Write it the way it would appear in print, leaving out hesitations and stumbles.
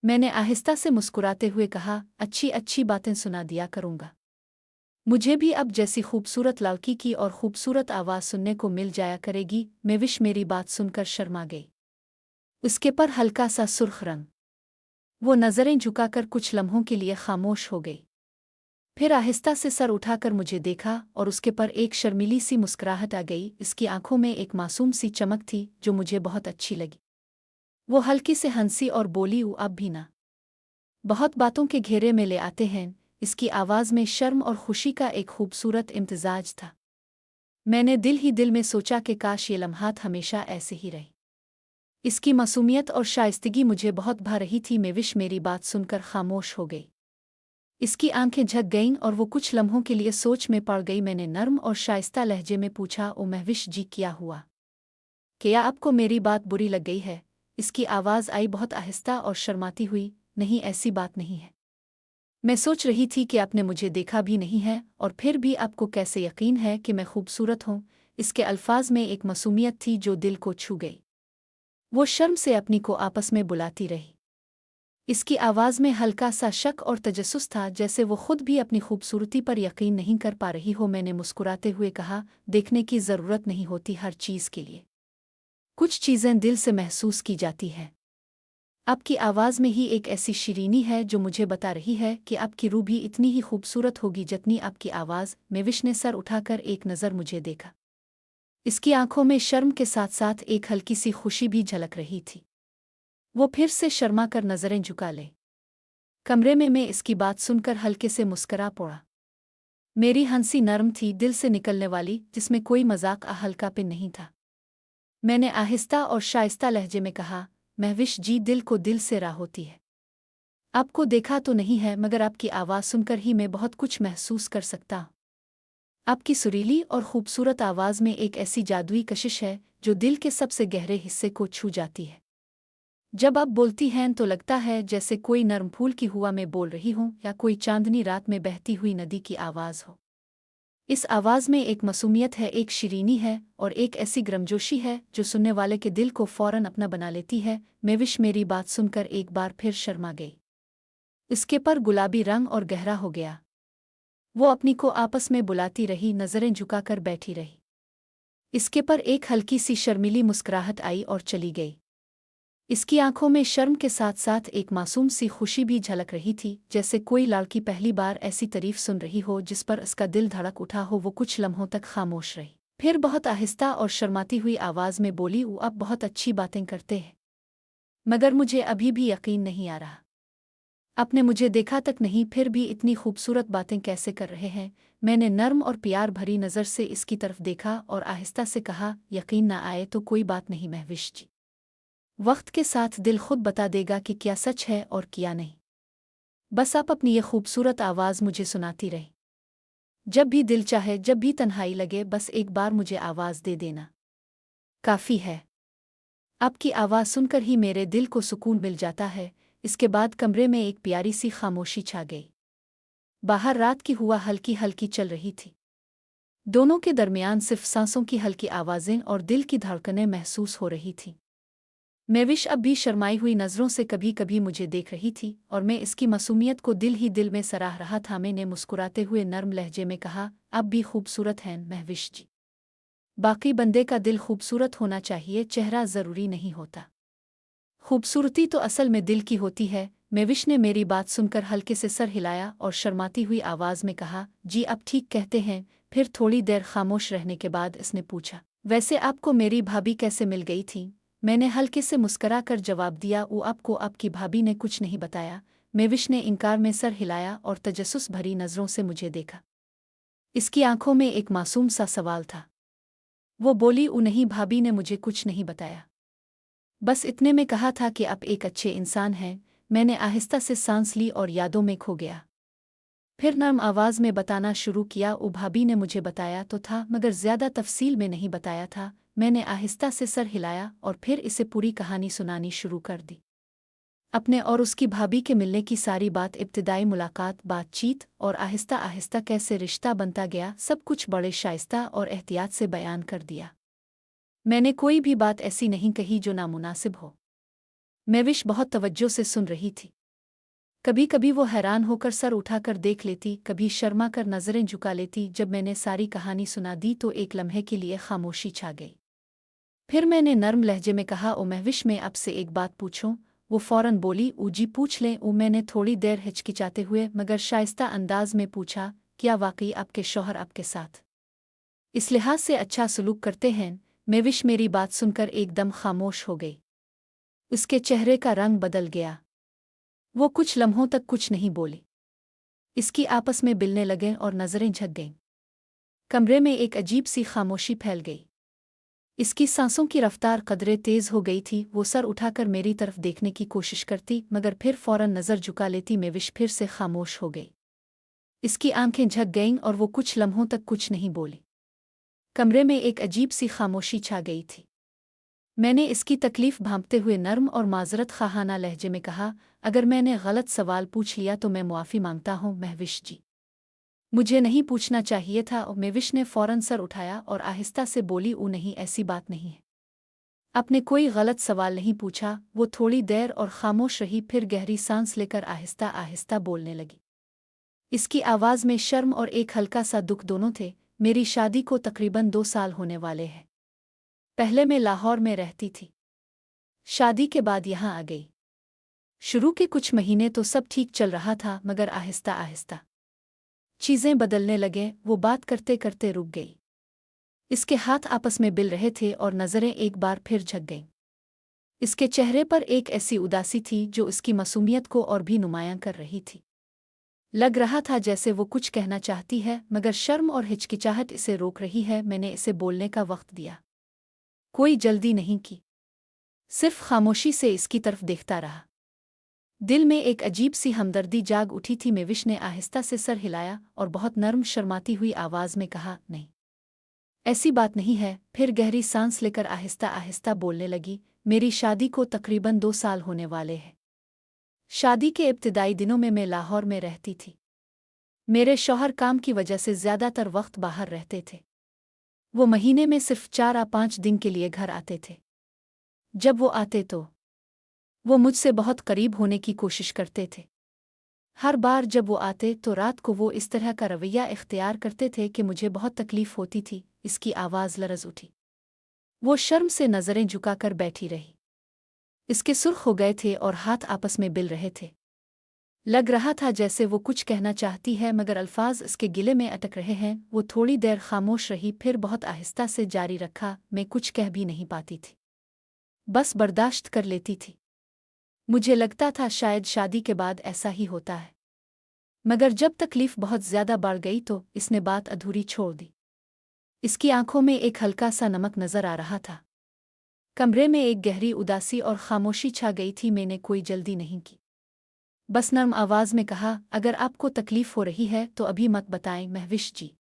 मैंने आहिस्ता से मुस्कुराते हुए कहा, अच्छी अच्छी बातें सुना दिया करूँगा। मुझे भी अब जैसी खूबसूरत लड़की की और खूबसूरत आवाज़ सुनने को मिल जाया करेगी। मेविश मेरी बात सुनकर शर्मा गई। उसके पर हल्का सा सुर्ख रंग। वो नज़रें झुकाकर कुछ लम्हों के लिए खामोश हो गई। फिर आहिस्ता से सर उठाकर मुझे देखा और उसके पर एक शर्मीली सी मुस्कुराहट आ गई। इसकी आंखों में एक मासूम सी चमक थी जो मुझे बहुत अच्छी लगी। वो हल्की से हंसी और बोली, अब भी ना बहुत बातों के घेरे में ले आते हैं। इसकी आवाज़ में शर्म और खुशी का एक खूबसूरत इम्तिजाज था। मैंने दिल ही दिल में सोचा कि काश ये लम्हात हमेशा ऐसे ही रहे। इसकी मासूमियत और शाइस्तगी मुझे बहुत भा रही थी। मेविश मेरी बात सुनकर खामोश हो गई। इसकी आंखें झक गईं और वो कुछ लम्हों के लिए सोच में पड़ गई। मैंने नर्म और शाइस्ता लहजे में पूछा, ओ महविश जी, क्या हुआ? क्या आपको मेरी बात बुरी लग गई है? इसकी आवाज़ आई बहुत आहिस्ता और शर्माती हुई। नहीं, ऐसी बात नहीं है। मैं सोच रही थी कि आपने मुझे देखा भी नहीं है और फिर भी आपको कैसे यकीन है कि मैं खूबसूरत हूँ। इसके अल्फाज में एक मासूमियत थी जो दिल को छू गई। वो शर्म से अपनी को आपस में बुलाती रही। इसकी आवाज़ में हल्का सा शक और तजस्सुस था, जैसे वो खुद भी अपनी खूबसूरती पर यकीन नहीं कर पा रही हो। मैंने मुस्कुराते हुए कहा, देखने की ज़रूरत नहीं होती हर चीज़ के लिए। कुछ चीज़ें दिल से महसूस की जाती हैं। आपकी आवाज़ में ही एक ऐसी शीरीनी है जो मुझे बता रही है कि आपकी रूह भी इतनी ही खूबसूरत होगी जितनी आपकी आवाज़। मेविश ने सर उठाकर एक नज़र मुझे देखा। इसकी आंखों में शर्म के साथ साथ एक हल्की सी खुशी भी झलक रही थी। वो फिर से शर्मा कर नज़रें झुका ले। कमरे में मैं इसकी बात सुनकर हल्के से मुस्करा पड़ा। मेरी हंसी नरम थी, दिल से निकलने वाली, जिसमें कोई मजाक या हल्कापन नहीं था। मैंने आहिस्ता और शाइस्ता लहजे में कहा, महविश जी, दिल को दिल से राह होती है। आपको देखा तो नहीं है, मगर आपकी आवाज़ सुनकर ही मैं बहुत कुछ महसूस कर सकता हूँ। आपकी सुरीली और खूबसूरत आवाज़ में एक ऐसी जादुई कशिश है जो दिल के सबसे गहरे हिस्से को छू जाती है। जब आप बोलती हैं तो लगता है जैसे कोई नर्म फूल की हुआ में बोल रही हूँ या कोई चांदनी रात में बहती हुई नदी की आवाज़ हो। इस आवाज़ में एक मासूमियत है, एक शीरीनी है और एक ऐसी गर्मजोशी है जो सुनने वाले के दिल को फौरन अपना बना लेती है। मेविश मेरी बात सुनकर एक बार फिर शर्मा गई। इसके पर गुलाबी रंग और गहरा हो गया। वो अपनी को आपस में बुलाती रही, नज़रें झुकाकर बैठी रही। इसके पर एक हल्की सी शर्मीली मुस्कुराहट आई और चली गई। इसकी आंखों में शर्म के साथ साथ एक मासूम सी खुशी भी झलक रही थी, जैसे कोई लड़की पहली बार ऐसी तारीफ सुन रही हो जिस पर उसका दिल धड़क उठा हो। वो कुछ लम्हों तक खामोश रही, फिर बहुत आहिस्ता और शर्माती हुई आवाज़ में बोली, वो आप बहुत अच्छी बातें करते हैं, मगर मुझे अभी भी यकीन नहीं आ रहा। आपने मुझे देखा तक नहीं, फिर भी इतनी खूबसूरत बातें कैसे कर रहे हैं? मैंने नर्म और प्यार भरी नज़र से इसकी तरफ देखा और आहिस्ता से कहा, यकीन न आए तो कोई बात नहीं महविश जी। वक्त के साथ दिल खुद बता देगा कि क्या सच है और क्या नहीं। बस आप अपनी ये खूबसूरत आवाज़ मुझे सुनाती रहे। जब भी दिल चाहे, जब भी तन्हाई लगे, बस एक बार मुझे आवाज़ दे देना काफ़ी है। आपकी आवाज़ सुनकर ही मेरे दिल को सुकून मिल जाता है। इसके बाद कमरे में एक प्यारी सी खामोशी छा गई। बाहर रात की हुआ हल्की हल्की चल रही थी। दोनों के दरमियान सिर्फ सांसों की हल्की आवाज़ें और दिल की धड़कनें महसूस हो रही थीं। मेविश अब भी शर्माई हुई नज़रों से कभी कभी मुझे देख रही थी और मैं इसकी मासूमियत को दिल ही दिल में सराह रहा था। मैंने मुस्कुराते हुए नर्म लहजे में कहा, अब भी खूबसूरत हैं महविश जी। बाकी बंदे का दिल खूबसूरत होना चाहिए, चेहरा ज़रूरी नहीं होता। खूबसूरती तो असल में दिल की होती है। मेविश ने मेरी बात सुनकर हल्के से सर हिलाया और शर्माती हुई आवाज़ में कहा, जी आप ठीक कहते हैं। फिर थोड़ी देर खामोश रहने के बाद इसने पूछा, वैसे आपको मेरी भाभी कैसे मिल गई थी? मैंने हल्के से मुस्करा कर जवाब दिया, वो आपको आपकी भाभी ने कुछ नहीं बताया। मेविश ने इनकार में सर हिलाया और तजस्सुस भरी नज़रों से मुझे देखा। इसकी आंखों में एक मासूम सा सवाल था। वो बोली, नहीं, भाभी ने मुझे कुछ नहीं बताया। बस इतने में कहा था कि आप एक अच्छे इंसान हैं। मैंने आहिस्ता से सांस ली और यादों में खो गया। फिर नर्म आवाज़ में बताना शुरू किया, ओ भाभी ने मुझे बताया तो था, मगर ज़्यादा तफसील में नहीं बताया था। मैंने आहिस्ता से सर हिलाया और फिर इसे पूरी कहानी सुनानी शुरू कर दी। अपने और उसकी भाभी के मिलने की सारी बात, इब्तिदाई मुलाकात, बातचीत और आहिस्ता आहिस्ता कैसे रिश्ता बनता गया, सब कुछ बड़े शाइस्ता और एहतियात से बयान कर दिया। मैंने कोई भी बात ऐसी नहीं कही जो नामुनासिब हो। मेविश बहुत तवज्जो से सुन रही थी। कभी कभी वो हैरान होकर सर उठाकर देख लेती, कभी शर्मा कर नजरें झुका लेती। जब मैंने सारी कहानी सुना दी तो एक लम्हे के लिए खामोशी छा गई। फिर मैंने नर्म लहजे में कहा, ओ महविश, मैं आपसे एक बात पूछूं? वो फौरन बोली, ऊ जी पूछ लें। ओ मैंने थोड़ी देर हिचकिचाते हुए मगर शाइस्ता अंदाज में पूछा, क्या वाकई आपके शौहर आपके साथ इस लिहाज से अच्छा सलूक करते हैं? महविश मेरी बात सुनकर एकदम खामोश हो गई। उसके चेहरे का रंग बदल गया। वो कुछ लम्हों तक कुछ नहीं बोली। इसकी आपस में बिलने लगे और नजरें झक गईं। कमरे में एक अजीब सी खामोशी फैल गई। इसकी सांसों की रफ्तार कदरे तेज हो गई थी। वो सर उठाकर मेरी तरफ देखने की कोशिश करती मगर फिर फौरन नजर झुका लेती। महविश फिर से खामोश हो गई। इसकी आंखें झक गईं और वो कुछ लम्हों तक कुछ नहीं बोली। कमरे में एक अजीब सी खामोशी छा गई थी। मैंने इसकी तकलीफ भांपते हुए नर्म और माजरत खाहाना लहजे में कहा, अगर मैंने गलत सवाल पूछ लिया तो मैं मुआफ़ी मांगता हूँ महविश जी। मुझे नहीं पूछना चाहिए था। और महविश ने फौरन सर उठाया और आहिस्ता से बोली, ऊ नहीं, ऐसी बात नहीं है। आपने कोई गलत सवाल नहीं पूछा। वो थोड़ी देर और खामोश रही, फिर गहरी सांस लेकर आहिस्ता आहिस्ता बोलने लगी। इसकी आवाज़ में शर्म और एक हल्का सा दुख दोनों थे। मेरी शादी को तकरीबन 2 साल होने वाले हैं। पहले मैं लाहौर में रहती थी। शादी के बाद यहाँ आ गई। शुरू के कुछ महीने तो सब ठीक चल रहा था मगर आहिस्ता आहिस्ता चीज़ें बदलने लगे। वो बात करते करते रुक गई। इसके हाथ आपस में बिल रहे थे और नज़रें एक बार फिर झक गईं। इसके चेहरे पर एक ऐसी उदासी थी जो इसकी मासूमियत को और भी नुमायां कर रही थी। लग रहा था जैसे वो कुछ कहना चाहती है मगर शर्म और हिचकिचाहट इसे रोक रही है। मैंने इसे बोलने का वक्त दिया। कोई जल्दी नहीं की, सिर्फ खामोशी से इसकी तरफ देखता रहा। दिल में एक अजीब सी हमदर्दी जाग उठी थी। महविश ने आहिस्ता से सर हिलाया और बहुत नर्म शर्माती हुई आवाज़ में कहा, नहीं, ऐसी बात नहीं है। फिर गहरी सांस लेकर आहिस्ता आहिस्ता बोलने लगी, मेरी शादी को तकरीबन 2 साल होने वाले हैं। शादी के इब्तिदाई दिनों में मैं लाहौर में रहती थी। मेरे शौहर काम की वजह से ज़्यादातर वक्त बाहर रहते थे। वो महीने में सिर्फ 4 या 5 दिन के लिए घर आते थे। जब वो आते तो वो मुझसे बहुत करीब होने की कोशिश करते थे। हर बार जब वो आते तो रात को वो इस तरह का रवैया इख्तियार करते थे कि मुझे बहुत तकलीफ होती थी। इसकी आवाज़ लरज़ उठी। वो शर्म से नज़रें झुकाकर बैठी रही। इसके सुर्ख हो गए थे और हाथ आपस में बिल रहे थे। लग रहा था जैसे वो कुछ कहना चाहती है मगर अल्फाज इसके गिले में अटक रहे हैं। वो थोड़ी देर खामोश रही, फिर बहुत आहिस्ता से जारी रखा, मैं कुछ कह भी नहीं पाती थी, बस बर्दाश्त कर लेती थी। मुझे लगता था शायद शादी के बाद ऐसा ही होता है। मगर जब तकलीफ बहुत ज़्यादा बढ़ गई तो इसने बात अधूरी छोड़ दी। इसकी आंखों में एक हल्का सा नमक नजर आ रहा था। कमरे में एक गहरी उदासी और खामोशी छा गई थी। मैंने कोई जल्दी नहीं की, बस नर्म आवाज़ में कहा, अगर आपको तकलीफ हो रही है तो अभी मत बताएं महविश जी।